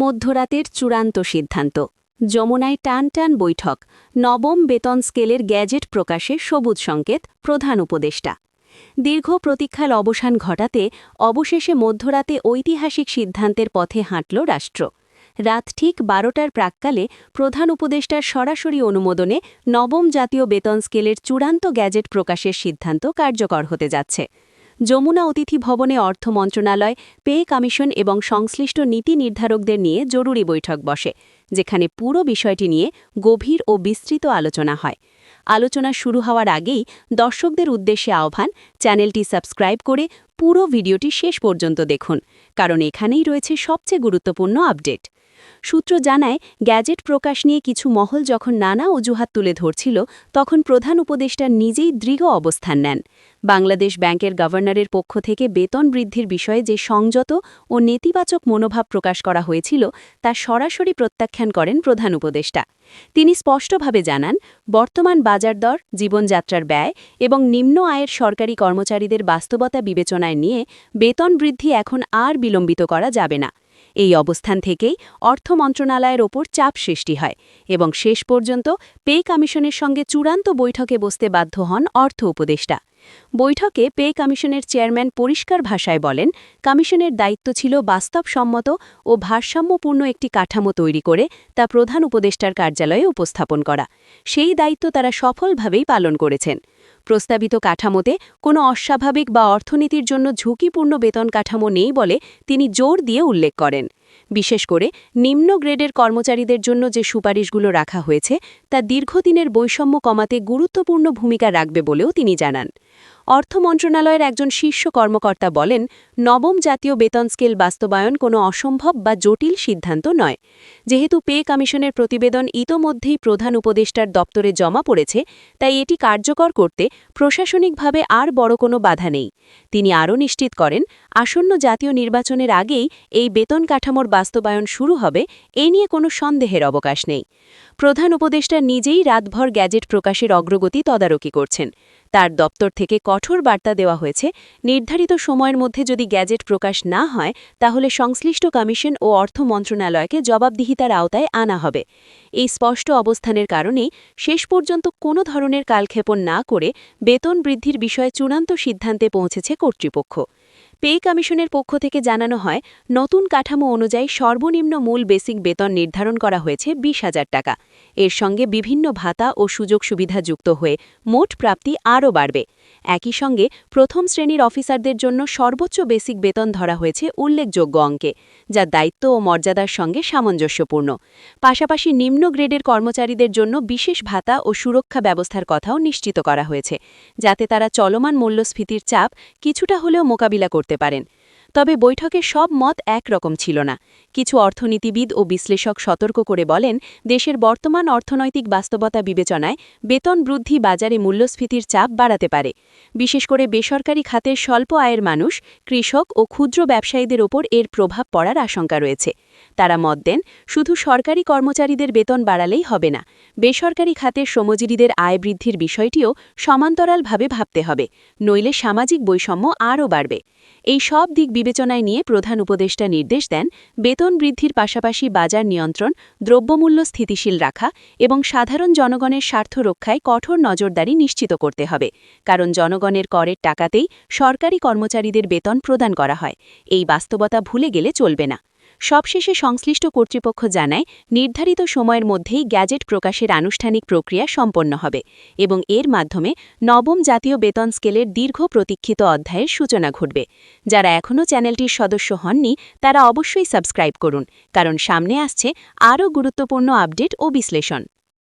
মধ্যরাতের চূড়ান্ত সিদ্ধান্ত যমুনায় টান টান বৈঠক নবম বেতন স্কেলের গ্যাজেট প্রকাশে সবুজ সংকেত প্রধান উপদেষ্টা দীর্ঘ প্রতীক্ষার অবসান ঘটাতে অবশেষে মধ্যরাতে ঐতিহাসিক সিদ্ধান্তের পথে হাঁটল রাষ্ট্র রাত ঠিক ১২টার প্রাক্কালে প্রধান উপদেষ্টার সরাসরি অনুমোদনে নবম জাতীয় বেতন স্কেলের চূড়ান্ত গ্যাজেট প্রকাশের সিদ্ধান্ত কার্যকর হতে যাচ্ছে যমুনা অতিথি ভবনে অর্থ মন্ত্রণালয় পে কমিশন এবং সংশ্লিষ্ট নীতি নির্ধারকদের নিয়ে জরুরি বৈঠক বসে যেখানে পুরো বিষয়টি নিয়ে গভীর ও বিস্তৃত আলোচনা হয় আলোচনা শুরু হওয়ার আগেই দর্শকদের উদ্দেশ্যে আহ্বান চ্যানেলটি সাবস্ক্রাইব করে পুরো ভিডিওটি শেষ পর্যন্ত দেখুন কারণ এখানেই রয়েছে সবচেয়ে গুরুত্বপূর্ণ আপডেট সূত্র জানায় গ্যাজেট প্রকাশ নিয়ে কিছু মহল যখন নানা অজুহাত তুলে ধরছিল তখন প্রধান উপদেষ্টা নিজেই দৃঢ় অবস্থান নেন বাংলাদেশ ব্যাংকের গভর্নরের পক্ষ থেকে বেতন বৃদ্ধির বিষয়ে যে সংযত ও নেতিবাচক মনোভাব প্রকাশ করা হয়েছিল তা সরাসরি প্রত্যাখ্যান করেন প্রধান উপদেষ্টা তিনি স্পষ্টভাবে জানান বর্তমান বাজার দর জীবনযাত্রার ব্যয় এবং নিম্ন আয়ের সরকারি কর্মচারীদের বাস্তবতা বিবেচনায় নিয়ে বেতন বৃদ্ধি এখন আর বিলম্বিত করা যাবে না এই অবস্থান থেকেই অর্থ মন্ত্রণালয়ের ওপর চাপ সৃষ্টি হয় এবং শেষ পর্যন্ত পে কমিশনের সঙ্গে চূড়ান্ত বৈঠকে বসতে বাধ্য হন অর্থ উপদেষ্টা বৈঠকে পে কমিশনের চেয়ারম্যান পরিষ্কার ভাষায় বলেন কমিশনের দায়িত্ব ছিল বাস্তবসম্মত ও ভারসাম্যপূর্ণ একটি কাঠামো তৈরি করে তা প্রধান উপদেষ্টার কার্যালয়ে উপস্থাপন করা সেই দায়িত্ব তারা সফলভাবেই পালন করেছেন প্রস্তাবিত কাঠামোতে কোনো অস্বাভাবিক বা অর্থনীতির জন্য ঝুঁকিপূর্ণ বেতন কাঠামো নেই বলে তিনি জোর দিয়ে উল্লেখ করেন বিশেষ করে নিম্ন গ্রেডের কর্মচারীদের জন্য যে সুপারিশগুলো রাখা হয়েছে তা দীর্ঘদিনের বৈষম্য কমাতে গুরুত্বপূর্ণ ভূমিকা রাখবে বলেও তিনি জানান অর্থ মন্ত্রণালয়ের একজন শীর্ষ কর্মকর্তা বলেন নবম জাতীয় বেতন স্কেল বাস্তবায়ন কোনো অসম্ভব বা জটিল সিদ্ধান্ত নয় যেহেতু পে কমিশনের প্রতিবেদন ইতোমধ্যেই প্রধান উপদেষ্টার দপ্তরে জমা পড়েছে তাই এটি কার্যকর করতে প্রশাসনিকভাবে আর বড় কোনো বাধা নেই তিনি আরও নিশ্চিত করেন আসন্ন জাতীয় নির্বাচনের আগেই এই বেতন কাঠামোর বাস্তবায়ন শুরু হবে এ নিয়ে কোনো সন্দেহের অবকাশ নেই প্রধান উপদেষ্টা নিজেই রাতভর গ্যাজেট প্রকাশের অগ্রগতি তদারকি করছেন তার দপ্তর থেকে কঠোর বার্তা দেওয়া হয়েছে নির্ধারিত সময়ের মধ্যে যদি গ্যাজেট প্রকাশ না হয় তাহলে সংশ্লিষ্ট কমিশন ও অর্থ মন্ত্রণালয়কে জবাবদিহিতার আওতায় আনা হবে এই স্পষ্ট অবস্থানের কারণেই শেষ পর্যন্ত কোনো ধরনের কালক্ষেপণ না করে বেতন বৃদ্ধির বিষয়ে চূড়ান্ত সিদ্ধান্তে পৌঁছেছে কর্তৃপক্ষ পে কমিশনের পক্ষ থেকে জানানো হয় নতুন কাঠামো অনুযায়ী সর্বনিম্ন মূল বেসিক বেতন নির্ধারণ করা হয়েছে ২০,০০০ টাকা এর সঙ্গে বিভিন্ন ভাতা ও সুযোগ সুবিধা যুক্ত হয়ে মোট প্রাপ্তি আরও বাড়বে একই সঙ্গে প্রথম শ্রেণীর অফিসারদের জন্য সর্বোচ্চ বেসিক বেতন ধরা হয়েছে উল্লেখযোগ্য অঙ্কে যা দায়িত্ব ও মর্যাদার সঙ্গে সামঞ্জস্যপূর্ণ পাশাপাশি নিম্ন গ্রেডের কর্মচারীদের জন্য বিশেষ ভাতা ও সুরক্ষা ব্যবস্থার কথাও নিশ্চিত করা হয়েছে যাতে তারা চলমান মূল্যস্ফীতির চাপ কিছুটা হলেও মোকাবিলা করতে পারেন তবে বৈঠকে সব মত একরকম ছিল না কিছু অর্থনীতিবিদ ও বিশ্লেষক সতর্ক করে বলেন দেশের বর্তমান অর্থনৈতিক বাস্তবতা বিবেচনায় বেতন বৃদ্ধি বাজারে মূল্যস্ফীতির চাপ বাড়াতে পারে বিশেষ করে বেসরকারি খাতের স্বল্প আয়ের মানুষ কৃষক ও ক্ষুদ্র ব্যবসায়ীদের ওপর এর প্রভাব পড়ার আশঙ্কা রয়েছে তারা মত দেন শুধু সরকারি কর্মচারীদের বেতন বাড়ালেই হবে না বেসরকারি খাতের শ্রমজীবীদের আয় বৃদ্ধির বিষয়টিও সমান্তরালভাবে ভাবতে হবে নইলে সামাজিক বৈষম্য আরও বাড়বে এই সব দিক বিবেচনায় নিয়ে প্রধান উপদেষ্টা নির্দেশ দেন বেতন বৃদ্ধির পাশাপাশি বাজার নিয়ন্ত্রণ দ্রব্যমূল্য স্থিতিশীল রাখা এবং সাধারণ জনগণের স্বার্থ রক্ষায় কঠোর নজরদারি নিশ্চিত করতে হবে কারণ জনগণের করের টাকাতেই সরকারি কর্মচারীদের বেতন প্রদান করা হয় এই বাস্তবতা ভুলে গেলে চলবে না সবশেষে সংশ্লিষ্ট কর্তৃপক্ষ জানায় নির্ধারিত সময়ের মধ্যেই গ্যাজেট প্রকাশের আনুষ্ঠানিক প্রক্রিয়া সম্পন্ন হবে এবং এর মাধ্যমে নবম জাতীয় বেতন স্কেলের দীর্ঘ প্রতীক্ষিত অধ্যায়ের সূচনা ঘটবে যারা এখনও চ্যানেলটির সদস্য হননি তারা অবশ্যই সাবস্ক্রাইব করুন কারণ সামনে আসছে আরও গুরুত্বপূর্ণ আপডেট ও বিশ্লেষণ